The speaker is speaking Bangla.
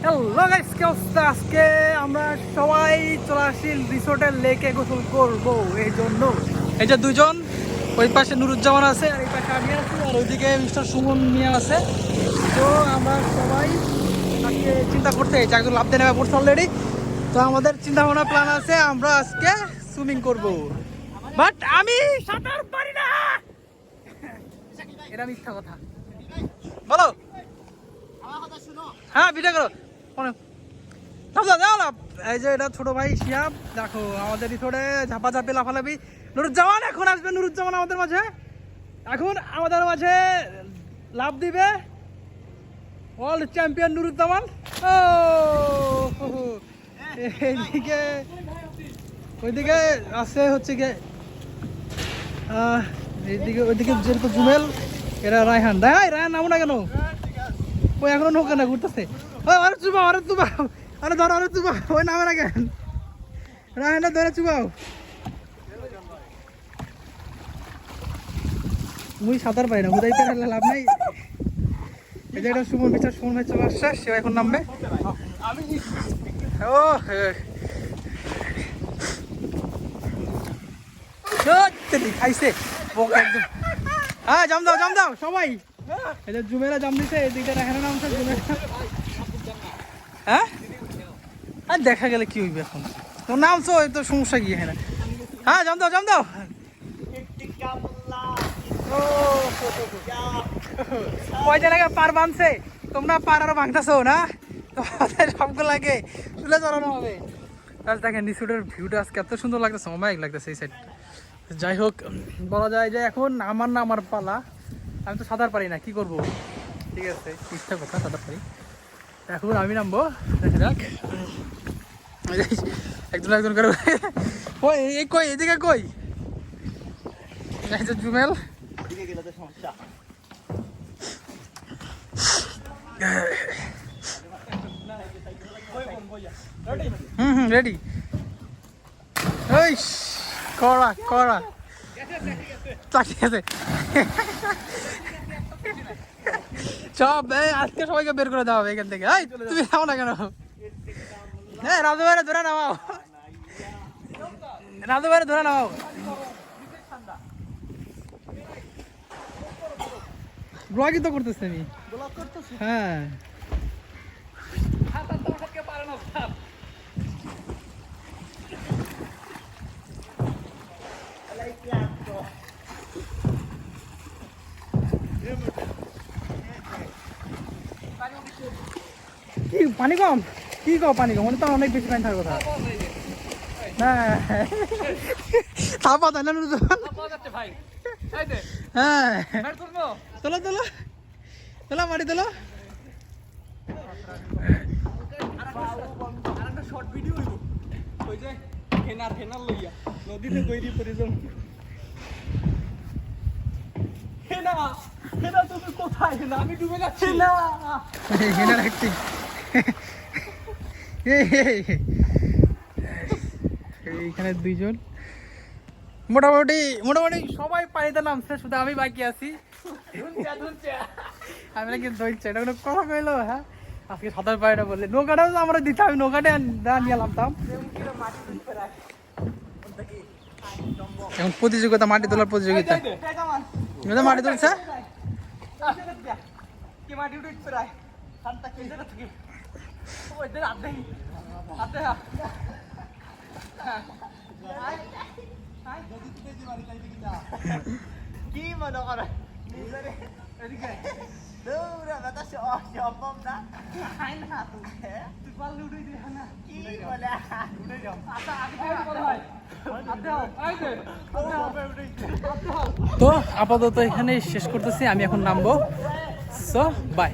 হ্যালো গাইস, কি অবস্থা? আজকে আমরা সবাই চলে আসি রিসোর্টের লেকে গোসল করবো। এই জন্য এই যে দুজন, ওই পাশে নুরুজ্জামান আছে আর এই পাশে আমি আছি আর ওইদিকে মিস্টার সুমন মিয়া আছে। তো আমরা সবাই আজকে চিন্তা করতে চাই, একজন লাভ দিয়ে নেমে পড়ছে অলরেডি। তো আমাদের চিন্তা ভাবনা প্ল্যান আছে, আমরা আজকে সুইমিং করব। বাট আমি সাঁতার পারি না। এটা মিথ্যা কথা। বলো। হ্যাঁ, ভিডিও করো। এই যে এটা ছোট ভাই শিয়াব, দেখো আমাদের রিসোর্টে ঝাপাঝাপি লাফালাফি। নুরুজ্জামান এখন আসবে, নুরুজ্জামান আমাদের মাঝে লাভ দিবে ওয়ার্ল্ড চ্যাম্পিয়ন নুরুজ্জামান। ও এইদিকে ওইদিকে আছে হচ্ছে গিয়ে এইদিকে ওইদিকে যেহেতু জুমেল, এরা রায়হান নামো না কেন? ওই এখনো নৌকা না ঘুরতেছে। আরে চুবাও, আরে ধরো, আরে চুবাও, ওই নামে না কেন? রায়হানটা ধরে চুবাও। মুই সাঁতার পারি না, উদাইতে লাভ নাই। এই যে এটা সুমন ভাই চলে আসছে, সে এখন নামবে। ও খাইছে একদম। হ্যাঁ, জাম দাও সবাই। এই যে জুমেলা জাম দিছে, এদিকে রায়হানা নামছে জুমেলা। হ্যাঁ, আর দেখা গেলে কি হইবে এখন? তোর নামছো, তো সমস্যা কি? হ্যাঁ, জাম দাও। কয়টা লাগে পার বানছে? তোমরা পার আরো ভাঙতেছো না? তোমাদের সবগুলাকে তুলে ধরানো হবে। দেখেন রিসোর্টের ভিউটা আজকে এত সুন্দর লাগতেছে, অমায়িক লাগতেছে এই সাইডটা। যাই হোক, বলা যায় যে এখন আমার পালা। আমি তো সাঁতার পারি না, কি করব? ঠিক আছে, ইচ্ছা কথা, সাঁতার পারি। এখন আমি নামবো, দেখা যাক। একজন করে কই এদিকে কই জুমেল। রেডি। করা ঠিক আছে। সব আজকে সবাইকে বের করে দেওয়া হবে এখান থেকে। তুমি যাও না কেন? হ্যাঁ, রাজু ভাইরে ধরে নামাও। ব্লগই তো করতেছি আমি। হ্যাঁ, পানি কম? কি কম পানি কম? তো অনেক বেশি পানি থাকার কথা। হ্যাঁ, তাপা তাই না? হ্যাঁ, তোলা মাটি তোলো। নদীতে গৈরি পরিজন। তুমি কোথায়? আমি ডুবে যাচ্ছি না। এইখানে দুইজন মোটামুটি সবাই পানিতে নামছে, শুধু আমি বাকি আছি। আমি নাকি ধরছে, এটা কোনো কথা কইলো? হ্যাঁ, আজকে সাঁতার পাই না বললে নৌকাটাও আমরা দিতাম, আমি নৌকাটা নিয়ে নামতাম। এখন প্রতিযোগিতা, মাটি তোলার প্রতিযোগিতা। মাটি তুলছে, কি মনে করে? তো আপাতত এখানে শেষ করতেছি, আমি এখন নামবো। So by.